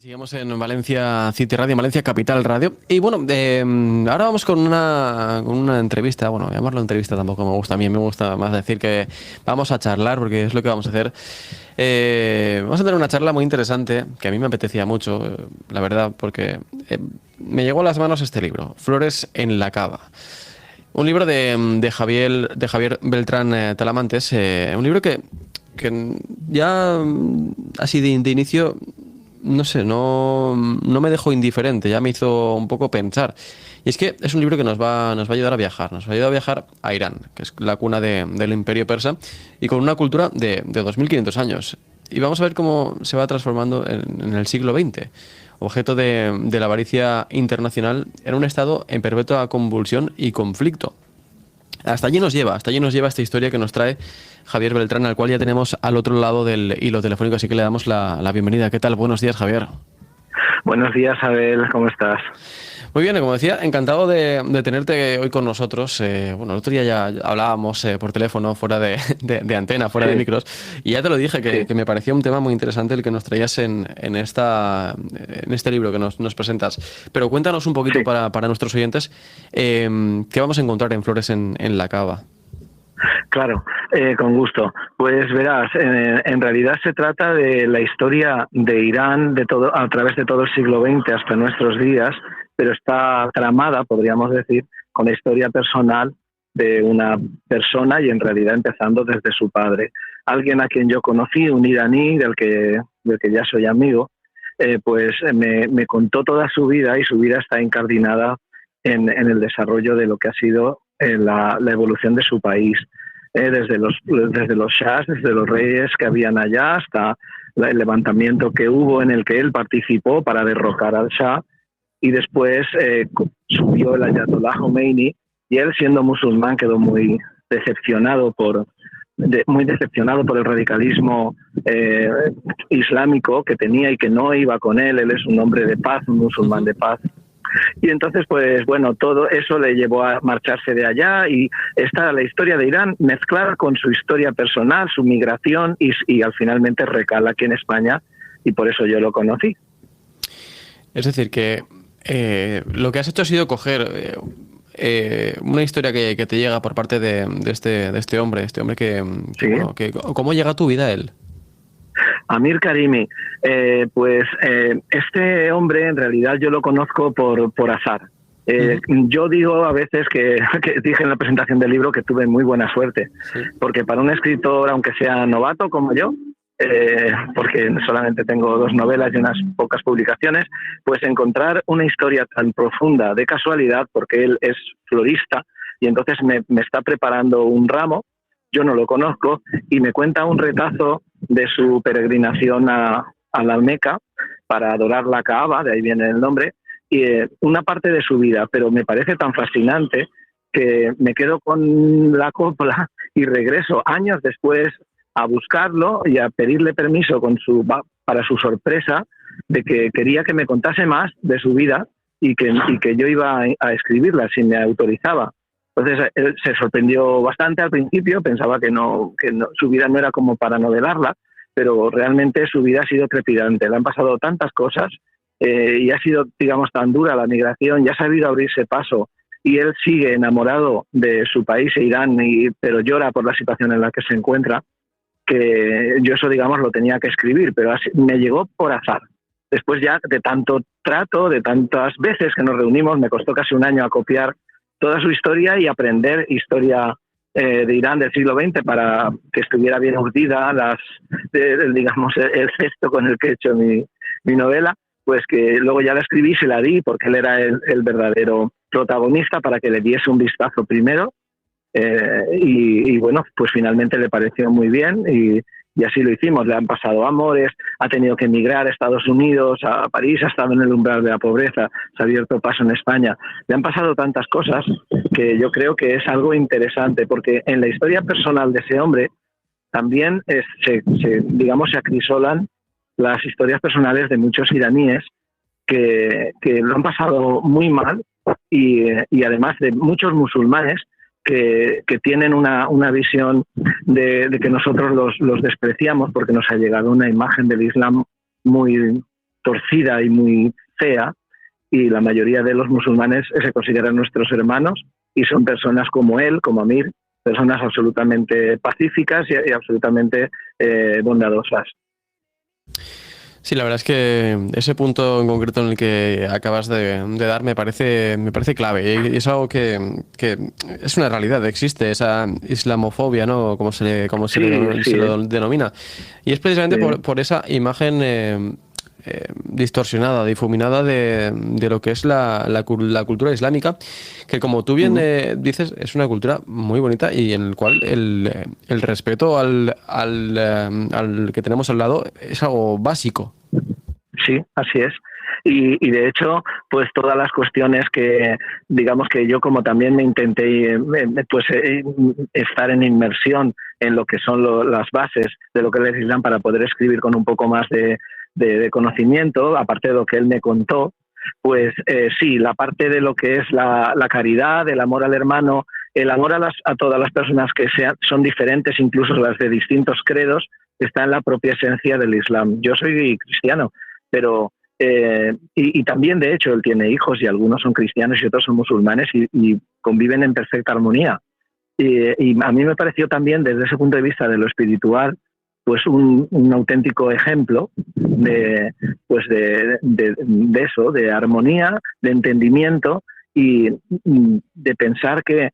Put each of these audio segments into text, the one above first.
Sigamos en Valencia City Radio, en Valencia Capital Radio. Y bueno, ahora vamos con una entrevista. Bueno, llamarlo entrevista tampoco me gusta. A mí me gusta más decir que vamos a charlar, porque es lo que vamos a hacer. Vamos a tener una charla muy interesante, que a mí me apetecía mucho, la verdad, porque me llegó a las manos este libro, Flores en la cava. Un libro de Javier Beltrán Talamantes, un libro que ya así de inicio, no sé, no me dejó indiferente, ya me hizo un poco pensar. Y es que es un libro que nos va a ayudar a viajar, nos va a ayudar a viajar a Irán, que es la cuna del imperio persa, y con una cultura de 2500 años. Y vamos a ver cómo se va transformando en el siglo XX, objeto de la avaricia internacional en un estado en perpetua convulsión y conflicto. Hasta allí nos lleva esta historia que nos trae Javier Beltrán, al cual ya tenemos al otro lado del hilo telefónico, así que le damos la bienvenida. ¿Qué tal? Buenos días, Javier. Buenos días, Abel, ¿cómo estás? Muy bien, como decía, encantado de tenerte hoy con nosotros. Bueno, el otro día ya hablábamos por teléfono, fuera de antena, fuera de micros, y ya te lo dije, que me parecía un tema muy interesante el que nos traías en este libro que nos presentas. Pero cuéntanos un poquito para nuestros oyentes, ¿qué vamos a encontrar en Flores en la cava? Claro, con gusto. Pues verás, en realidad se trata de la historia de Irán a través de todo el siglo XX hasta nuestros días, pero está tramada, podríamos decir, con la historia personal de una persona y en realidad empezando desde su padre. Alguien a quien yo conocí, un iraní del que ya soy amigo, pues me contó toda su vida, y su vida está incardinada en el desarrollo de lo que ha sido la evolución de su país, desde los shahs, desde los reyes que habían allá, hasta el levantamiento que hubo en el que él participó para derrocar al shah, y después subió el ayatolá Khomeini, y él, siendo musulmán, quedó muy decepcionado por el radicalismo islámico que tenía y que no iba con él. Él es un hombre de paz, un musulmán de paz. Y entonces, pues bueno, todo eso le llevó a marcharse de allá, y está la historia de Irán mezclada con su historia personal, su migración, y al finalmente recala aquí en España, y por eso yo lo conocí. Es decir, que lo que has hecho ha sido coger una historia que te llega por parte de este hombre que ¿Sí? bueno, ¿cómo llega a tu vida él? Amir Karimi, este hombre en realidad yo lo conozco por azar. Yo digo a veces que dije en la presentación del libro que tuve muy buena suerte, porque para un escritor, aunque sea novato como yo, porque solamente tengo 2 novelas y unas pocas publicaciones, pues encontrar una historia tan profunda de casualidad, porque él es florista y entonces me está preparando un ramo. Yo no lo conozco, y me cuenta un retazo de su peregrinación a la Meca para adorar la Kaaba, de ahí viene el nombre, y una parte de su vida, pero me parece tan fascinante que me quedo con la copla y regreso años después a buscarlo y a pedirle permiso para su sorpresa de que quería que me contase más de su vida, y que yo iba a escribirla si me autorizaba. Entonces él se sorprendió bastante al principio, pensaba que su vida no era como para novelarla, pero realmente su vida ha sido trepidante. Le han pasado tantas cosas, y ha sido, digamos, tan dura la migración, y ha sabido abrirse paso, y él sigue enamorado de su país, Irán, pero llora por la situación en la que se encuentra, que yo eso, digamos, lo tenía que escribir, pero me llegó por azar. Después ya de tanto trato, de tantas veces que nos reunimos, me costó casi un año acopiar toda su historia y aprender historia de Irán del siglo XX para que estuviera bien urdida digamos, el gesto con el que he hecho mi novela, pues que luego ya la escribí y se la di, porque él era el verdadero protagonista, para que le diese un vistazo primero, y bueno, pues finalmente le pareció muy bien, y así lo hicimos. Le han pasado amores, ha tenido que emigrar a Estados Unidos, a París, ha estado en el umbral de la pobreza, se ha abierto paso en España. Le han pasado tantas cosas que yo creo que es algo interesante, porque en la historia personal de ese hombre también digamos, se acrisolan las historias personales de muchos iraníes que lo han pasado muy mal, y además de muchos musulmanes que tienen una visión de que nosotros los despreciamos, porque nos ha llegado una imagen del Islam muy torcida y muy fea, y la mayoría de los musulmanes se consideran nuestros hermanos y son personas como él, como Amir, personas absolutamente pacíficas y absolutamente bondadosas. Sí, la verdad es que ese punto en concreto en el que acabas de dar me parece clave, y es algo que es una realidad, existe esa islamofobia, ¿no? Como Sí, se lo denomina. Y es precisamente sí. por esa imagen distorsionada, difuminada de lo que es la cultura islámica, que como tú bien dices, es una cultura muy bonita y en el cual el respeto al que tenemos al lado es algo básico. Sí, así es. Y de hecho, pues todas las cuestiones que, digamos que yo como también me intenté estar en inmersión en lo que son las bases de lo que es el Islam para poder escribir con un poco más de conocimiento, aparte de lo que él me contó, pues sí, la parte de lo que es la caridad, el amor al hermano, el amor a todas las personas que son diferentes, incluso las de distintos credos, está en la propia esencia del Islam. Yo soy cristiano, pero y también de hecho él tiene hijos y algunos son cristianos y otros son musulmanes y conviven en perfecta armonía, y a mí me pareció también desde ese punto de vista de lo espiritual pues un auténtico ejemplo de eso, de armonía, de entendimiento y de pensar que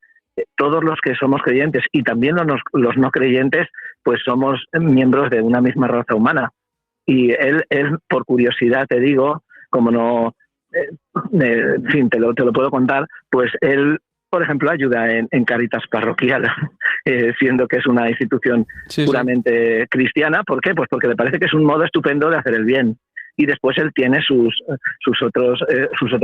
todos los que somos creyentes y también los no creyentes pues somos miembros de una misma raza humana. Y él, por curiosidad te digo, como no, en fin, te lo puedo contar, pues él, por ejemplo, ayuda en Caritas Parroquial, siendo que es una institución puramente cristiana. ¿Por qué? Pues porque le parece que es un modo estupendo de hacer el bien. Y después él tiene sus otros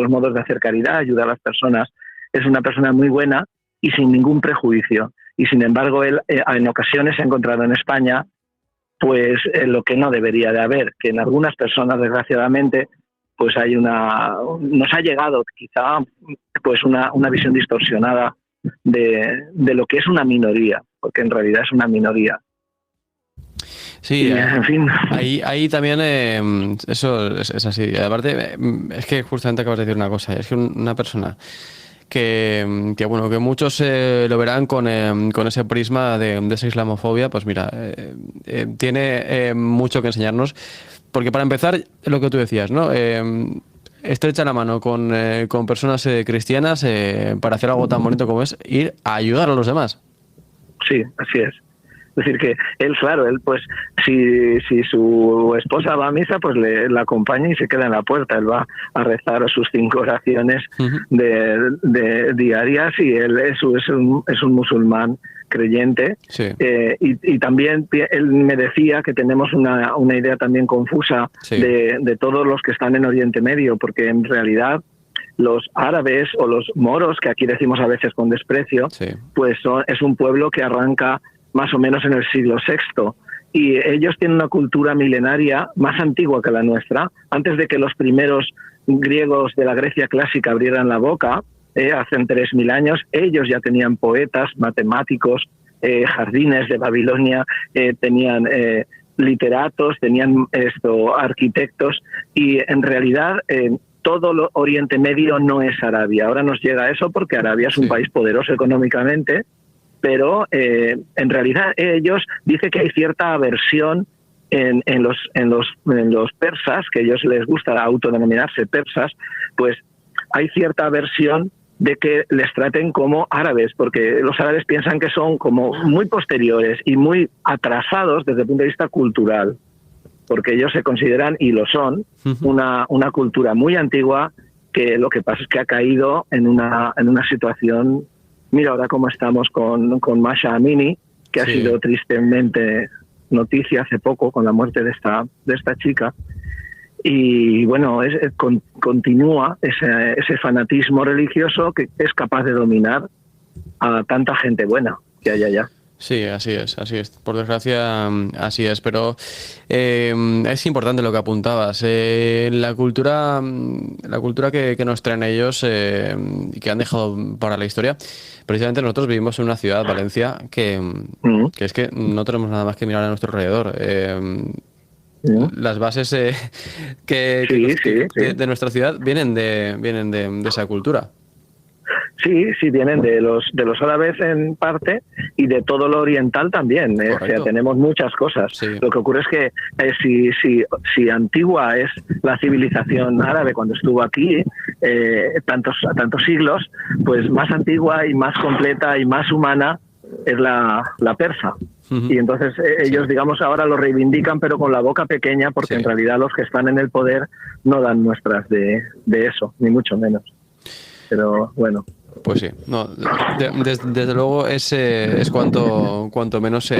modos de hacer caridad, ayudar a las personas. Es una persona muy buena y sin ningún prejuicio. Y sin embargo, él en ocasiones se ha encontrado en España pues lo que no debería de haber, que en algunas personas, desgraciadamente, pues nos ha llegado quizá pues una visión distorsionada de lo que es una minoría, porque en realidad es una minoría. Sí, y, en fin. Ahí también eso es así. Aparte, es que justamente acabas de decir una cosa, es que una persona que bueno, que muchos lo verán con ese prisma de esa islamofobia, pues mira, tiene mucho que enseñarnos, porque para empezar, lo que tú decías, ¿no? Estrecha la mano con personas cristianas para hacer algo tan bonito como es ir a ayudar a los demás. Sí, así es. Es decir, que él, claro, pues si su esposa va a misa, pues la acompaña y se queda en la puerta. Él va a rezar sus 5 oraciones de diarias, y él es un musulmán creyente. Sí. Y también él me decía que tenemos una idea también confusa de todos los que están en Oriente Medio, porque en realidad los árabes o los moros, que aquí decimos a veces con desprecio, pues es un pueblo que arranca más o menos en el siglo VI, y ellos tienen una cultura milenaria más antigua que la nuestra. Antes de que los primeros griegos de la Grecia clásica abrieran la boca, hace 3.000 años, ellos ya tenían poetas, matemáticos, jardines de Babilonia, tenían literatos, tenían arquitectos, y en realidad todo el Oriente Medio no es Arabia. Ahora nos llega eso porque Arabia es un país poderoso económicamente, pero en realidad ellos dicen que hay cierta aversión en los persas, que a ellos les gusta autodenominarse persas, pues hay cierta aversión de que les traten como árabes, porque los árabes piensan que son como muy posteriores y muy atrasados desde el punto de vista cultural, porque ellos se consideran, y lo son, una cultura muy antigua, que lo que pasa es que ha caído en una situación. Mira ahora cómo estamos con Masha Amini, que ha sido tristemente noticia hace poco con la muerte de esta chica. Y bueno, continúa ese fanatismo religioso que es capaz de dominar a tanta gente buena que hay allá. Sí, así es. Por desgracia, así es. Pero es importante lo que apuntabas. La cultura que nos traen ellos y que han dejado para la historia. Precisamente nosotros vivimos en una ciudad, Valencia, que es que no tenemos nada más que mirar a nuestro alrededor. las bases de nuestra ciudad vienen de esa cultura. Sí, vienen de los árabes en parte y de todo lo oriental también. O sea, tenemos muchas cosas. Sí. Lo que ocurre es que si antigua es la civilización árabe cuando estuvo aquí, tantos siglos, pues más antigua y más completa y más humana es la persa. Y entonces ellos, digamos, ahora lo reivindican, pero con la boca pequeña, porque en realidad los que están en el poder no dan muestras de eso, ni mucho menos. Pero bueno. Pues sí, no, desde luego es cuanto menos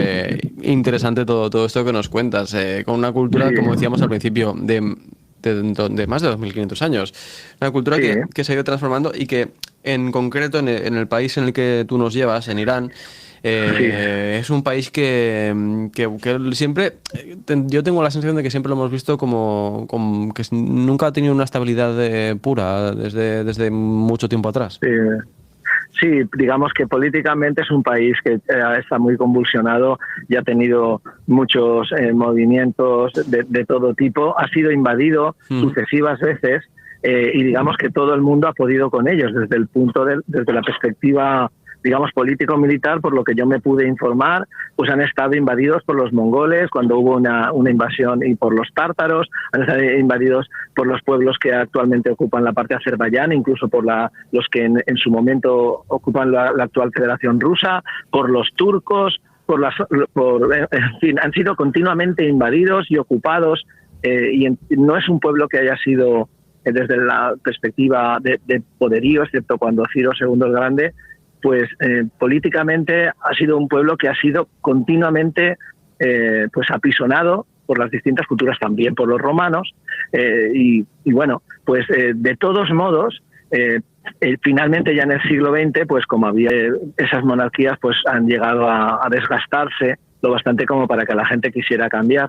interesante todo esto que nos cuentas, con una cultura, como decíamos al principio, de más de 2.500 años. Una cultura que se ha ido transformando y que, en concreto, en el país en el que tú nos llevas, en Irán, es un país que siempre, yo tengo la sensación de que siempre lo hemos visto como que nunca ha tenido una estabilidad pura desde mucho tiempo atrás. Sí, digamos que políticamente es un país que está muy convulsionado y ha tenido muchos movimientos de todo tipo. Ha sido invadido sucesivas veces y digamos que todo el mundo ha podido con ellos desde la perspectiva, digamos, político-militar. Por lo que yo me pude informar, pues han estado invadidos por los mongoles cuando hubo una invasión, y por los tártaros, han estado invadidos por los pueblos que actualmente ocupan la parte de Azerbaiyán, incluso por los que en su momento ocupan la actual Federación Rusa, por los turcos, en fin, han sido continuamente invadidos y ocupados, y no es un pueblo que haya sido, desde la perspectiva de poderío, excepto cuando Ciro II el Grande, pues políticamente ha sido un pueblo que ha sido continuamente pues apisonado por las distintas culturas, también por los romanos, y bueno, pues de todos modos, finalmente ya en el siglo XX, pues como había esas monarquías, pues han llegado a desgastarse lo bastante como para que la gente quisiera cambiar.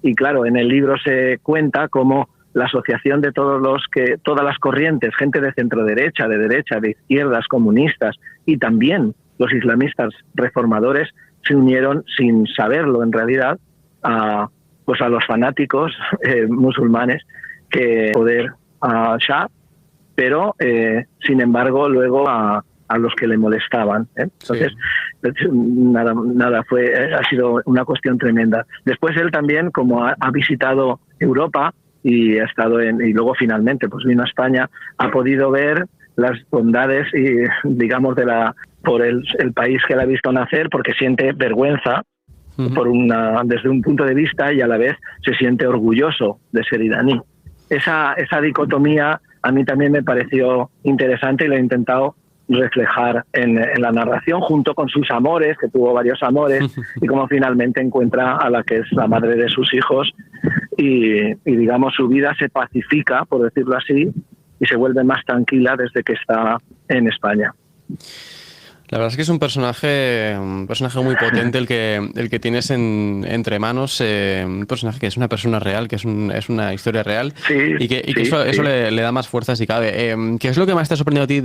Y claro, en el libro se cuenta cómo la asociación de todas las corrientes, gente de centro-derecha, de izquierdas, comunistas, y también los islamistas reformadores, se unieron sin saberlo en realidad a los fanáticos musulmanes que poder a Shah, pero sin embargo luego a los que le molestaban. Entonces, ha sido una cuestión tremenda. Después él también, como ha visitado Europa y ha estado y luego finalmente pues vino a España, ha podido ver las bondades y, digamos, por el país que él ha visto nacer, porque siente vergüenza desde un punto de vista, y a la vez se siente orgulloso de ser iraní. Esa dicotomía a mí también me pareció interesante y lo he intentado reflejar en la narración, junto con sus amores, que tuvo varios amores, y cómo finalmente encuentra a la que es la madre de sus hijos y digamos su vida se pacifica, por decirlo así, y se vuelve más tranquila desde que está en España. La verdad es que es un personaje muy potente el que tienes entre manos, un personaje que es una persona real, que es una historia real, y que eso le da más fuerza si cabe. ¿Qué es lo que más te ha sorprendido a ti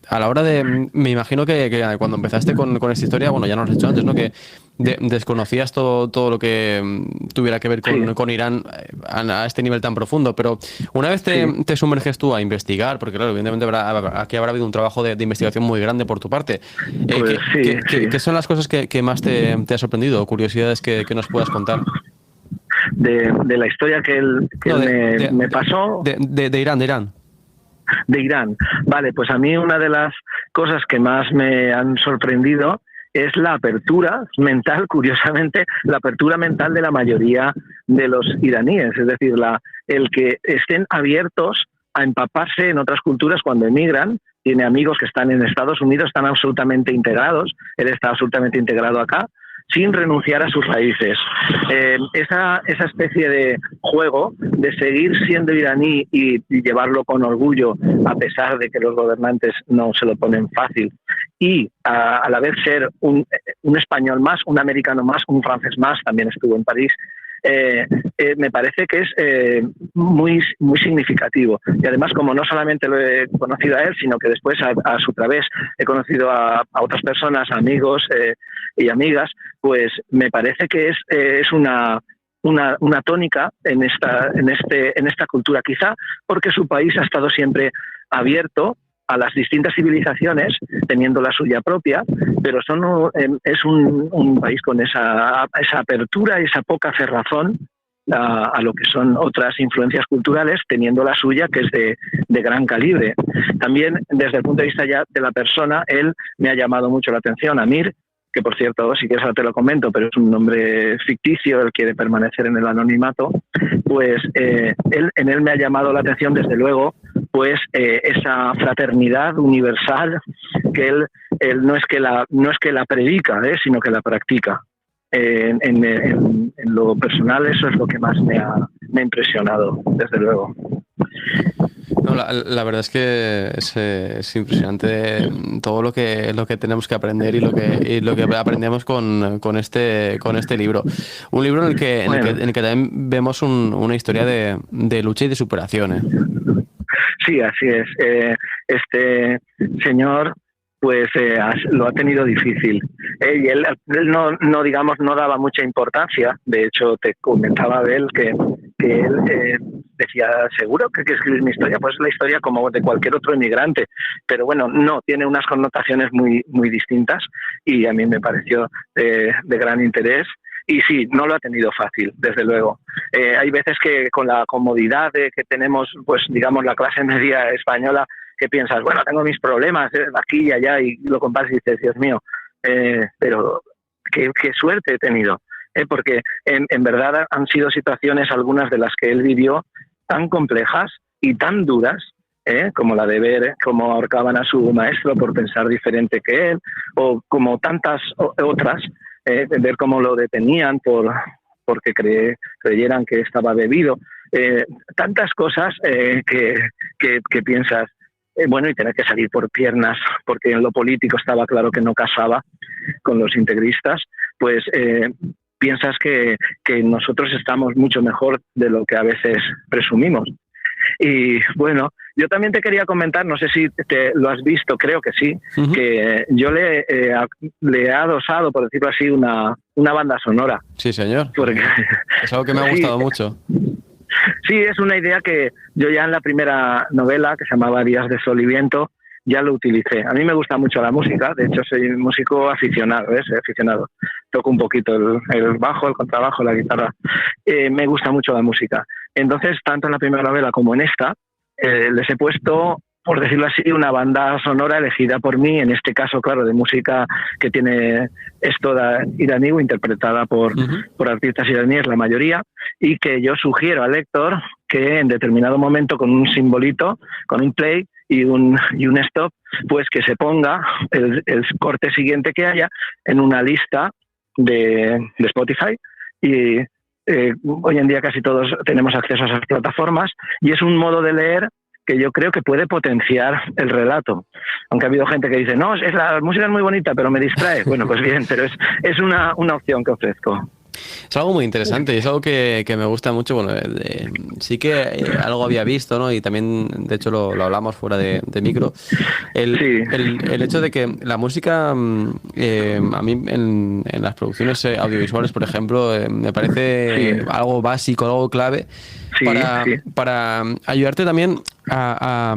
a la hora de, me imagino que cuando empezaste con esta historia, bueno, ya nos lo has dicho antes, ¿no? Que desconocías todo lo que tuviera que ver con Irán a este nivel tan profundo, pero una vez te sumerges tú a investigar, porque claro, evidentemente aquí habrá habido un trabajo de investigación muy grande por tu parte. ¿Qué son las cosas que más te ha sorprendido, o curiosidades que nos puedas contar? De la historia que me pasó. De Irán. De Irán. Vale, pues a mí una de las cosas que más me han sorprendido es la apertura mental, curiosamente, la apertura mental de la mayoría de los iraníes, es decir, el que estén abiertos a empaparse en otras culturas cuando emigran. Tiene amigos que están en Estados Unidos, están absolutamente integrados, él está absolutamente integrado acá, sin renunciar a sus raíces. Esa especie de juego de seguir siendo iraní y llevarlo con orgullo, a pesar de que los gobernantes no se lo ponen fácil, y a la vez ser un español más, un americano más, un francés más, también estuvo en París, me parece que es muy, muy significativo. Y además, como no solamente lo he conocido a él, sino que después a su través he conocido a otras personas, amigos y amigas, pues me parece que es una una tónica en esta cultura, quizá porque su país ha estado siempre abierto a las distintas civilizaciones, teniendo la suya propia, pero es un país con esa apertura, esa poca cerrazón a lo que son otras influencias culturales, teniendo la suya, que es de gran calibre. También, desde el punto de vista ya de la persona, él me ha llamado mucho la atención. Amir, que por cierto, si quieres ahora te lo comento, pero es un nombre ficticio, él quiere permanecer en el anonimato, pues en él me ha llamado la atención, desde luego, pues esa fraternidad universal que él no es que la predica, sino que la practica. En lo personal, eso es lo que más me ha impresionado, desde luego. No, la verdad es que es impresionante todo lo que tenemos que aprender y lo que aprendemos con este libro. Un libro en el que también vemos una historia de lucha y de superación, ¿eh? Sí, así es. Este señor pues lo ha tenido difícil. Y él no digamos, no daba mucha importancia. De hecho, te comentaba de él que él decía, seguro que escribir mi historia, pues la historia como de cualquier otro inmigrante. Pero bueno, no, tiene unas connotaciones muy, muy distintas y a mí me pareció de gran interés. Y sí, no lo ha tenido fácil, desde luego. Hay veces que con la comodidad que tenemos, pues digamos, la clase media española, que piensas, bueno, tengo mis problemas aquí y allá, y lo comparas y dices, Dios mío, pero qué suerte he tenido. Porque en verdad han sido situaciones, algunas de las que él vivió, tan complejas y tan duras, como la de ver cómo ahorcaban a su maestro por pensar diferente que él, o como tantas otras, ver cómo lo detenían porque creyeran que estaba bebido. Tantas cosas que piensas, bueno, y tener que salir por piernas, porque en lo político estaba claro que no casaba con los integristas, pues piensas que nosotros estamos mucho mejor de lo que a veces presumimos. Y bueno, yo también te quería comentar, no sé si lo has visto, creo que sí, que yo le he adosado, por decirlo así, una banda sonora. Sí, señor. Porque, es algo que me ha gustado mucho. Sí, es una idea que yo ya en la primera novela, que se llamaba Días de Sol y Viento, ya lo utilicé. A mí me gusta mucho la música, de hecho soy músico aficionado, soy aficionado. Toco un poquito el bajo, el contrabajo, la guitarra. Me gusta mucho la música. Entonces, tanto en la primera novela como en esta, les he puesto, por decirlo así, una banda sonora elegida por mí, en este caso, claro, de música que es toda iraní o interpretada por artistas iraníes, la mayoría, y que yo sugiero al lector que en determinado momento, con un simbolito, con un play y un stop, pues que se ponga el corte siguiente que haya en una lista de Spotify. Y hoy en día casi todos tenemos acceso a esas plataformas, y es un modo de leer que yo creo que puede potenciar el relato. Aunque ha habido gente que dice, no, la música es muy bonita, pero me distrae. Bueno, pues bien, pero es una opción que ofrezco. Es algo muy interesante y es algo que me gusta mucho. Bueno, sí que algo había visto, ¿no? Y también, de hecho, lo hablamos fuera de micro. El hecho de que la música, a mí en las producciones audiovisuales, por ejemplo, me parece algo básico, algo clave para ayudarte también a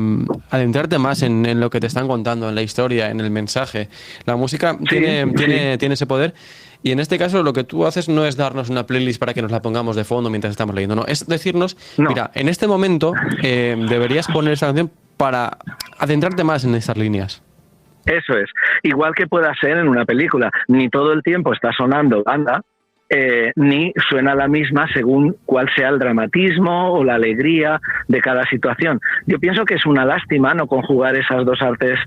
adentrarte más en lo que te están contando, en la historia, en el mensaje. La música tiene ese poder. Y en este caso lo que tú haces no es darnos una playlist para que nos la pongamos de fondo mientras estamos leyendo, no, es decirnos, mira, en este momento deberías poner esta canción para adentrarte más en estas líneas. Eso es. Igual que pueda ser en una película, ni todo el tiempo está sonando banda, ni suena la misma según cuál sea el dramatismo o la alegría de cada situación. Yo pienso que es una lástima no conjugar esas dos artes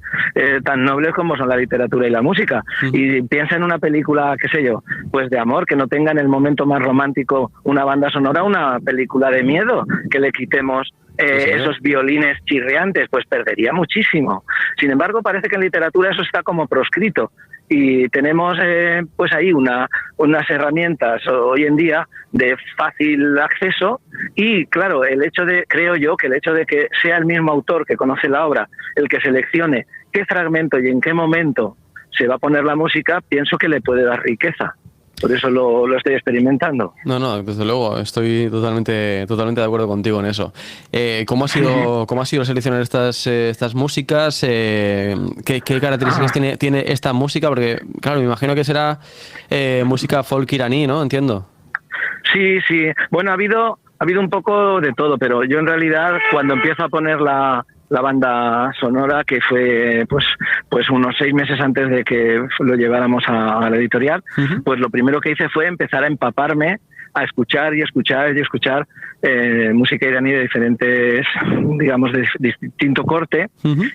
tan nobles como son la literatura y la música. Y piensa en una película, qué sé yo, pues de amor, que no tenga en el momento más romántico una banda sonora, una película de miedo, que le quitemos esos violines chirriantes, pues perdería muchísimo. Sin embargo, parece que en literatura eso está como proscrito. Y tenemos pues ahí unas herramientas hoy en día de fácil acceso, y claro, creo yo que el hecho de que sea el mismo autor que conoce la obra el que seleccione qué fragmento y en qué momento se va a poner la música, pienso que le puede dar riqueza. Por eso lo estoy experimentando. No, desde luego, estoy totalmente de acuerdo contigo en eso. ¿Cómo ha sido seleccionar estas músicas? ¿Qué características tiene esta música? Porque, claro, me imagino que será música folk iraní, ¿no? Entiendo. Sí. Bueno, ha habido un poco de todo, pero yo en realidad cuando empiezo a poner la banda sonora, que fue pues unos 6 meses antes de que lo lleváramos a la editorial, pues lo primero que hice fue empezar a empaparme, a escuchar música iraní de diferentes, digamos, de distinto corte,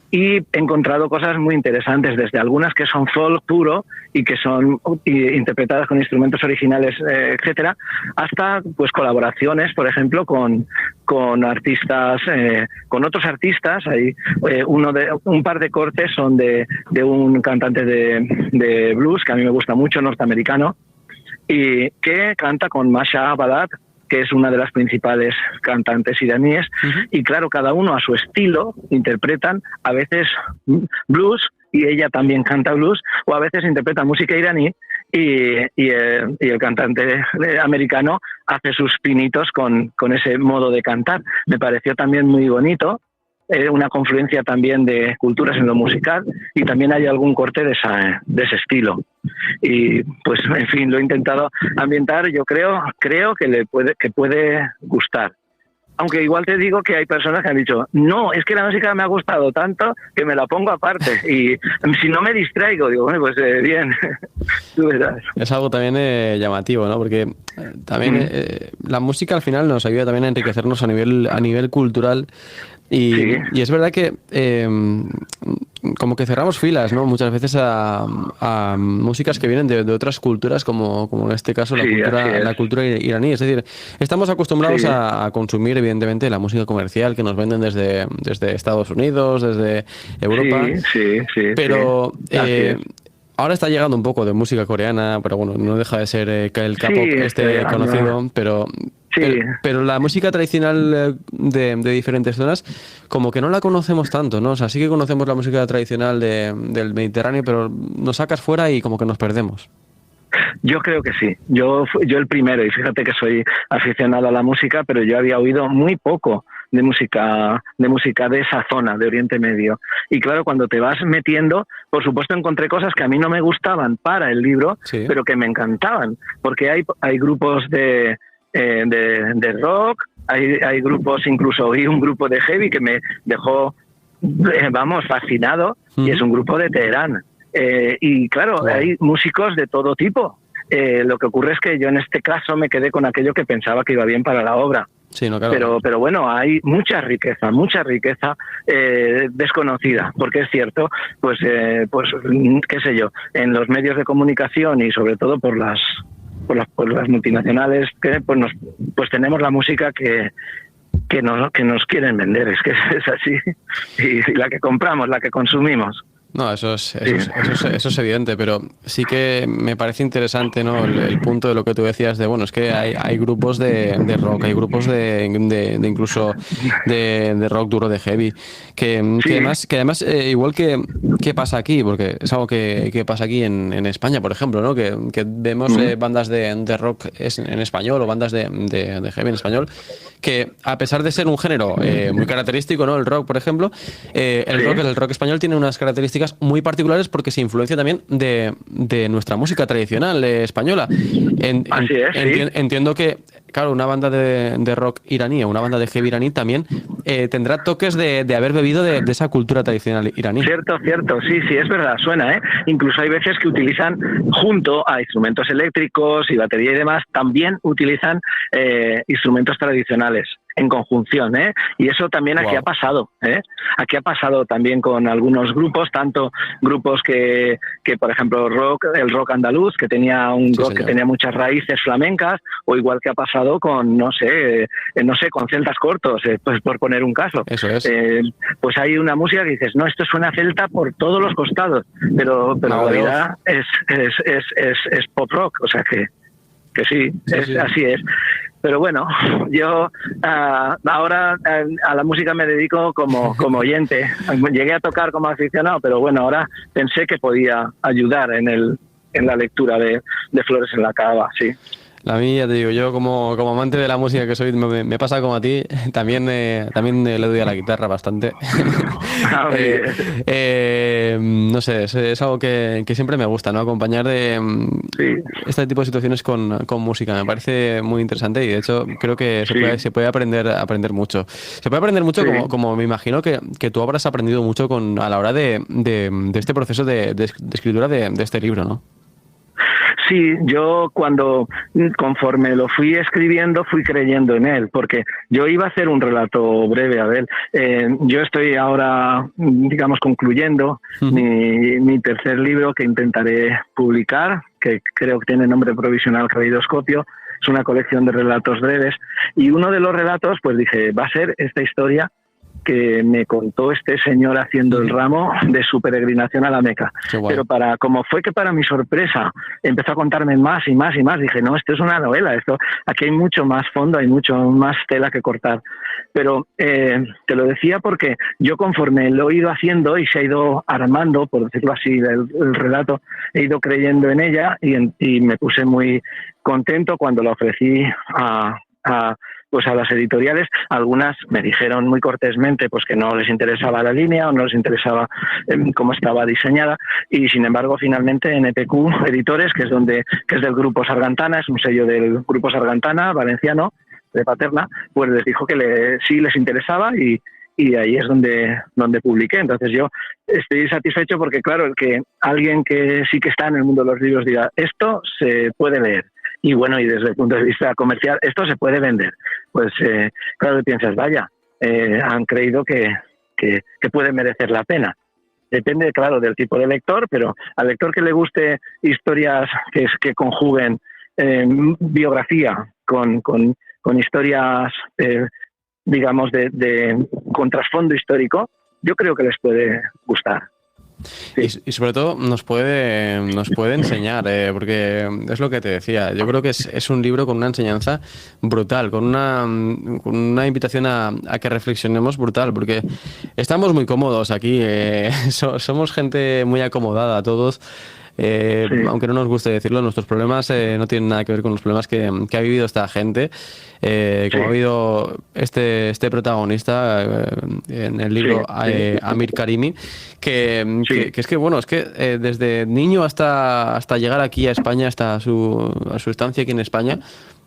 y he encontrado cosas muy interesantes, desde algunas que son folk puro y que son interpretadas con instrumentos originales, etcétera, hasta pues colaboraciones, por ejemplo, con artistas, con otros artistas. Hay un par de cortes son de un cantante de blues que a mí me gusta mucho, norteamericano, y que canta con Masha Badat, que es una de las principales cantantes iraníes, y claro, cada uno a su estilo interpretan a veces blues, y ella también canta blues, o a veces interpreta música iraní, y el cantante americano hace sus pinitos con ese modo de cantar. Me pareció también muy bonito, una confluencia también de culturas en lo musical, y también hay algún corte de ese estilo. Y pues en fin, lo he intentado ambientar. Yo creo que puede gustar. Aunque igual te digo que hay personas que han dicho, no, es que la música me ha gustado tanto que me la pongo aparte, y si no me distraigo, digo, bueno, pues bien, tú verás. Es algo también llamativo, ¿no? Porque también la música al final nos ayuda también a enriquecernos a nivel cultural, y es verdad que como que cerramos filas, ¿no? Muchas veces a músicas que vienen de otras culturas, como en este caso la cultura iraní. Es decir, estamos acostumbrados a consumir, evidentemente, la música comercial que nos venden desde Estados Unidos, desde Europa. Sí. Pero ahora está llegando un poco de música coreana, pero bueno, no deja de ser el K-pop conocido, pero la música tradicional de diferentes zonas, como que no la conocemos tanto, ¿no? O sea, sí que conocemos la música tradicional del Mediterráneo, pero nos sacas fuera y como que nos perdemos. Yo creo que sí. Yo el primero, y fíjate que soy aficionado a la música, pero yo había oído muy poco de música de esa zona, de Oriente Medio. Y claro, cuando te vas metiendo, por supuesto encontré cosas que a mí no me gustaban para el libro, pero que me encantaban, porque hay grupos de rock, hay grupos, incluso oí un grupo de heavy que me dejó, fascinado, y es un grupo de Teherán. Y claro, hay músicos de todo tipo. Lo que ocurre es que yo en este caso me quedé con aquello que pensaba que iba bien para la obra. Sí, no, claro. Pero bueno, hay mucha riqueza desconocida, porque es cierto, pues qué sé yo, en los medios de comunicación y sobre todo por las multinacionales, que pues tenemos la música que nos quieren vender, es que es así, y la que compramos, la que consumimos. No, eso es evidente, pero sí que me parece interesante, ¿no? El punto de lo que tú decías de, bueno, es que hay grupos de rock, hay grupos de incluso de rock duro, de heavy, que además igual que pasa aquí, porque es algo que pasa aquí en España, por ejemplo, ¿no? Que vemos bandas de rock en español, o bandas de heavy en español, que a pesar de ser un género muy característico, ¿no? El rock, por ejemplo, el rock español tiene unas características muy particulares porque se influencia también de nuestra música tradicional española. Así es, entiendo que, claro, una banda de rock iraní o una banda de heavy iraní también tendrá toques de haber bebido de esa cultura tradicional iraní. Cierto, sí, es verdad, suena, ¿eh? Incluso hay veces que utilizan, junto a instrumentos eléctricos y batería y demás, también utilizan instrumentos tradicionales en conjunción, ¿eh? Y eso también aquí ha pasado, ¿eh? Aquí ha pasado también con algunos grupos, tanto grupos que por ejemplo, el rock andaluz, que tenía que tenía muchas raíces flamencas, o igual que ha pasado con, no sé, con celtas cortos, pues por poner un caso. Eso es. Pues hay una música que dices, no, esto suena celta por todos los costados, pero en realidad es pop rock, o sea que sí, así es. Pero bueno, yo ahora a la música me dedico como oyente. Llegué a tocar como aficionado, pero bueno, ahora pensé que podía ayudar en en la lectura de Flores en la Cava, sí. A mí, ya te digo, yo como amante de la música que soy, me pasa como a ti, también le doy a la guitarra bastante. No sé, es algo que siempre me gusta, ¿no? Acompañar de este tipo de situaciones con música. Me parece muy interesante y de hecho creo que se puede aprender mucho. Se puede aprender mucho como me imagino que tú habrás aprendido mucho a la hora de este proceso de escritura de este libro, ¿no? Sí, yo conforme lo fui escribiendo, fui creyendo en él, porque yo iba a hacer un relato breve, a ver, yo estoy ahora, digamos, concluyendo mi tercer libro que intentaré publicar, que creo que tiene nombre provisional Caleidoscopio, es una colección de relatos breves, y uno de los relatos, pues dije, va a ser esta historia que me contó este señor haciendo el ramo de su peregrinación a la Meca. Pero como fue que para mi sorpresa empezó a contarme más y más y más, dije, no, esto es una novela, aquí hay mucho más fondo, hay mucho más tela que cortar. Pero te lo decía porque yo conforme lo he ido haciendo y se ha ido armando, por decirlo así, el relato, he ido creyendo en ella y me puse muy contento cuando lo ofrecí a las editoriales. Algunas me dijeron muy cortésmente pues que no les interesaba la línea o no les interesaba cómo estaba diseñada, y sin embargo finalmente NPQ Editores, que es del Grupo Sargantana, es un sello del Grupo Sargantana valenciano de Paterna, pues les dijo que sí les interesaba y ahí es donde publiqué. Entonces yo estoy satisfecho porque claro, el que alguien que sí que está en el mundo de los libros diga esto se puede leer, y bueno, y desde el punto de vista comercial, esto se puede vender. Pues claro, piensas, vaya, han creído que puede merecer la pena. Depende, claro, del tipo de lector, pero al lector que le guste historias que conjuguen biografía con historias, digamos, con trasfondo histórico, yo creo que les puede gustar. Sí. Y sobre todo nos puede enseñar, porque es lo que te decía, yo creo que es un libro con una enseñanza brutal, con una invitación a que reflexionemos brutal, porque estamos muy cómodos aquí, somos gente muy acomodada todos. Aunque no nos guste decirlo, nuestros problemas no tienen nada que ver con los problemas que ha vivido esta gente, como ha habido este protagonista en el libro, Amir Karimi, que es que bueno, es que desde niño hasta llegar aquí a España, hasta su estancia aquí en España,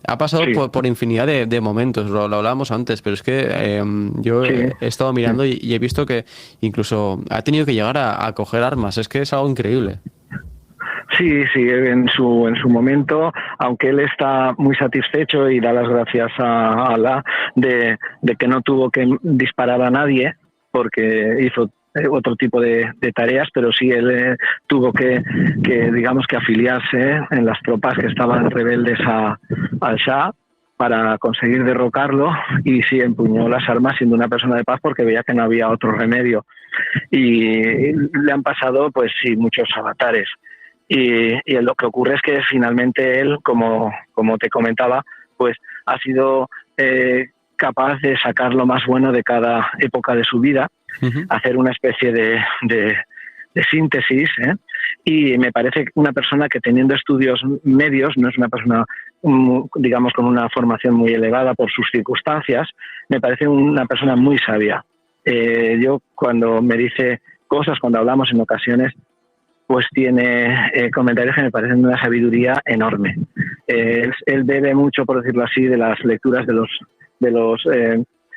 ha pasado por infinidad de momentos, lo hablábamos antes, pero es que yo he estado mirando y he visto que incluso ha tenido que llegar a coger armas, es que es algo increíble. Sí, en su momento, aunque él está muy satisfecho y da las gracias a Allah de que no tuvo que disparar a nadie porque hizo otro tipo de tareas, pero sí él tuvo que digamos que afiliarse en las tropas que estaban rebeldes al Shah para conseguir derrocarlo, y sí empuñó las armas siendo una persona de paz porque veía que no había otro remedio, y le han pasado pues sí muchos avatares. Y lo que ocurre es que finalmente él, como te comentaba, pues ha sido capaz de sacar lo más bueno de cada época de su vida, hacer una especie de síntesis, y me parece una persona que, teniendo estudios medios, no es una persona, digamos, con una formación muy elevada por sus circunstancias, me parece una persona muy sabia. Yo, cuando me dice cosas, cuando hablamos en ocasiones, pues tiene comentarios que me parecen de una sabiduría enorme. Él bebe mucho, por decirlo así, de las lecturas de los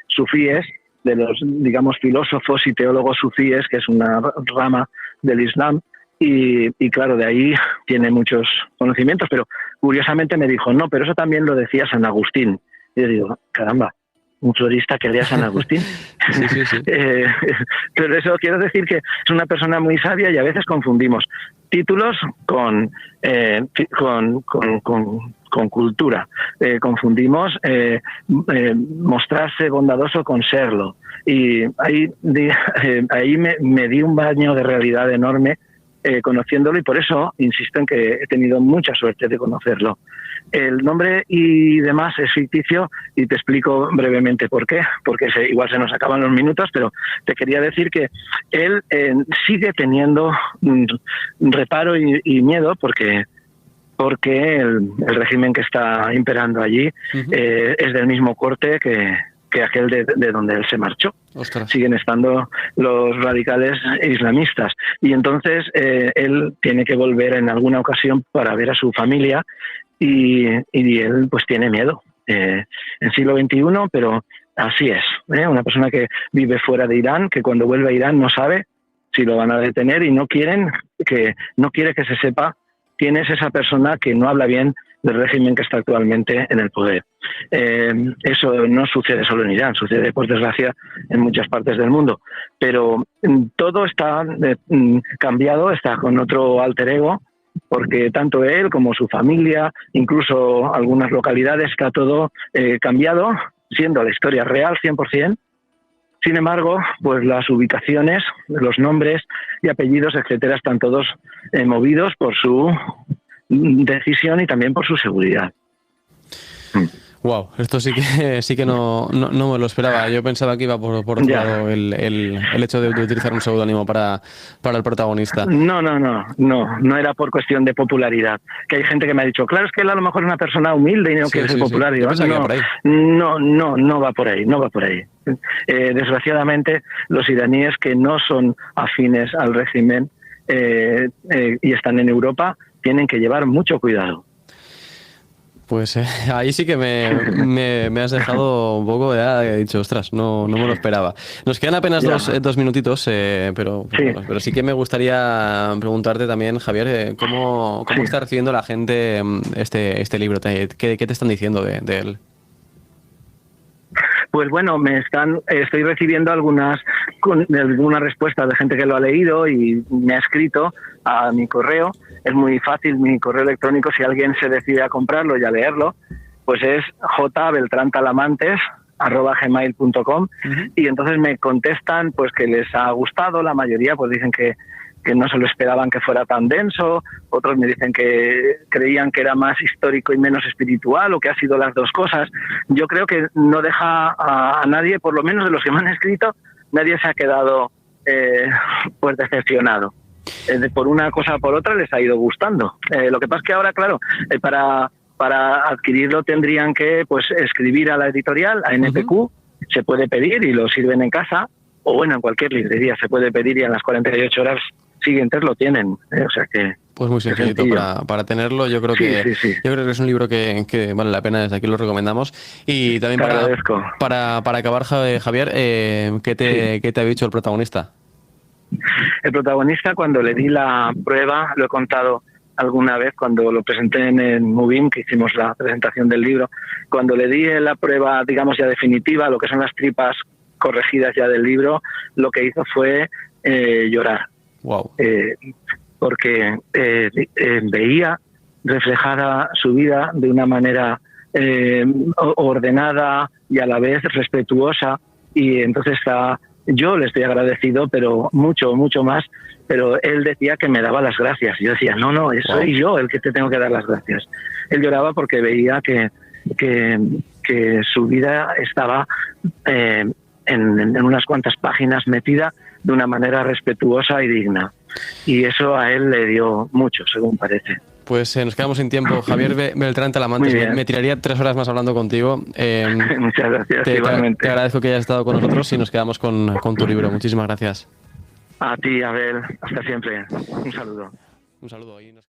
sufíes, de los, digamos, filósofos y teólogos sufíes, que es una rama del Islam, y claro, de ahí tiene muchos conocimientos, pero curiosamente me dijo, no, pero eso también lo decía San Agustín. Y yo digo, caramba, un florista que lea San Agustín. Sí. Pero eso quiero decir que es una persona muy sabia, y a veces confundimos títulos con cultura. Confundimos mostrarse bondadoso con serlo. Y ahí me di un baño de realidad enorme conociéndolo, y por eso insisto en que he tenido mucha suerte de conocerlo. El nombre y demás es ficticio, y te explico brevemente por qué, porque igual se nos acaban los minutos, pero te quería decir que él sigue teniendo reparo y miedo porque el régimen que está imperando allí es del mismo corte que aquel de donde él se marchó. Ostras. Siguen estando los radicales islamistas, y entonces él tiene que volver en alguna ocasión para ver a su familia, y él pues tiene miedo. En siglo XXI, pero así es, una persona que vive fuera de Irán, que cuando vuelve a Irán no sabe si lo van a detener, y no quiere que se sepa quién es esa persona que no habla bien del régimen que está actualmente en el poder. Eso no sucede solo en Irán, sucede, por desgracia, en muchas partes del mundo. Pero todo está cambiado, está con otro alter ego, porque tanto él como su familia, incluso algunas localidades, está todo cambiado, siendo la historia real 100%. Sin embargo, pues las ubicaciones, los nombres y apellidos, etcétera, están todos movidos por su decisión y también por su seguridad. Wow, esto sí que no me lo esperaba. Yo pensaba que iba por otro lado el hecho de utilizar un seudónimo para el protagonista. No era por cuestión de popularidad. Que hay gente que me ha dicho, claro, es que él a lo mejor es una persona humilde y no quiere ser popular. Sí. No va por ahí. Desgraciadamente, los iraníes que no son afines al régimen y están en Europa tienen que llevar mucho cuidado. Pues ahí sí que me has dejado un poco, ya he dicho, ostras, no me lo esperaba. Nos quedan apenas dos minutitos, pero sí que me gustaría preguntarte también, Javier, ¿cómo está recibiendo la gente este libro? ¿Qué te están diciendo de él? Pues bueno, estoy recibiendo algunas respuestas de gente que lo ha leído y me ha escrito a mi correo. Es muy fácil, mi correo electrónico, si alguien se decide a comprarlo y a leerlo, pues es jbeltrantalamantes@gmail.com, y entonces me contestan pues que les ha gustado. La mayoría pues dicen que no se lo esperaban que fuera tan denso, otros me dicen que creían que era más histórico y menos espiritual, o que ha sido las dos cosas. Yo creo que no deja a nadie, por lo menos de los que me han escrito, nadie se ha quedado pues decepcionado. Por una cosa o por otra les ha ido gustando. Lo que pasa es que ahora, claro, para adquirirlo tendrían que pues escribir a la editorial, a NPQ, se puede pedir y lo sirven en casa, o bueno, en cualquier librería se puede pedir, y en las 48 horas siguientes lo tienen. O sea que pues muy sencillito para tenerlo. Yo creo que yo creo que es un libro que vale la pena, desde aquí lo recomendamos. Y también para acabar, Javier, ¿qué te ha dicho el protagonista? El protagonista, cuando le di la prueba, lo he contado alguna vez cuando lo presenté en el Movim, que hicimos la presentación del libro, cuando le di la prueba, digamos, ya definitiva, lo que son las tripas corregidas ya del libro, lo que hizo fue llorar. Wow. Porque veía reflejada su vida de una manera ordenada y a la vez respetuosa, y entonces yo le estoy agradecido, pero mucho más, pero él decía que me daba las gracias. Yo decía, no, soy yo el que te tengo que dar las gracias. Él lloraba porque veía que su vida estaba en unas cuantas páginas metida de una manera respetuosa y digna. Y eso a él le dio mucho, según parece. Pues nos quedamos sin tiempo. Javier Beltrán Talamantes, me tiraría 3 horas más hablando contigo. Muchas gracias, igualmente. Te agradezco que hayas estado con nosotros y nos quedamos con tu libro. Muchísimas gracias. A ti, Abel. Hasta siempre. Un saludo. Un saludo.